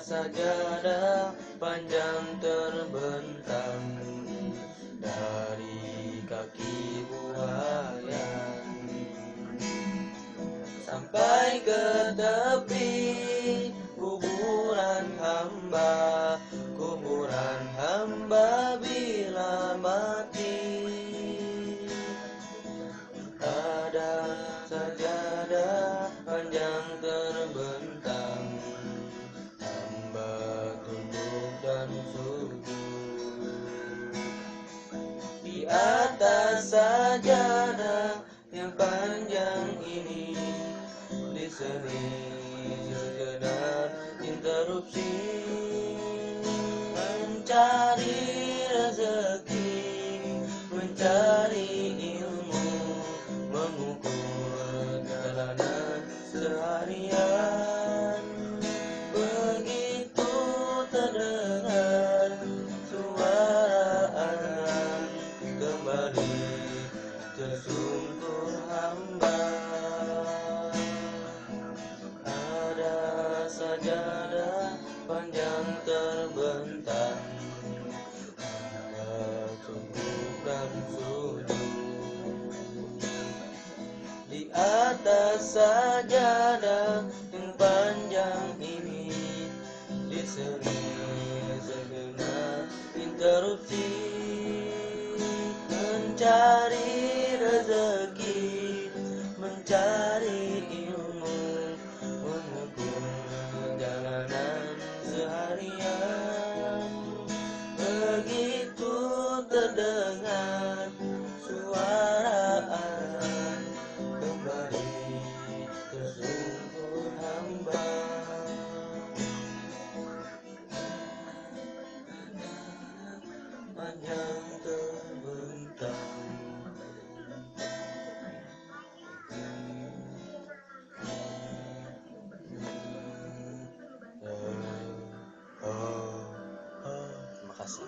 sajadah panjang terbentang dari kaki buayan sampai ke tepi kuburan hamba bila mati. Ada sajadah panjang terbentang, hamba tunduk dan sujud. Di atas sajadah yang panjang ini diseri segenap interupsi, mencari rezeki, mencari ilmu, mengukur jalanan seharian. Begitu terdengar suara azan, kembali tersungkur hamba. Ada sajadah panjang terbentang, hamba tunduk dan sujud. Di atas sajadah yang panjang ini diseri segenap interupsi, mencari rezeki, mencari ilmu, mengukur jalanan seharian. Begitu terdengar suara azan, kembali tersungkur hamba. Panjang terbentang. Terima kasih.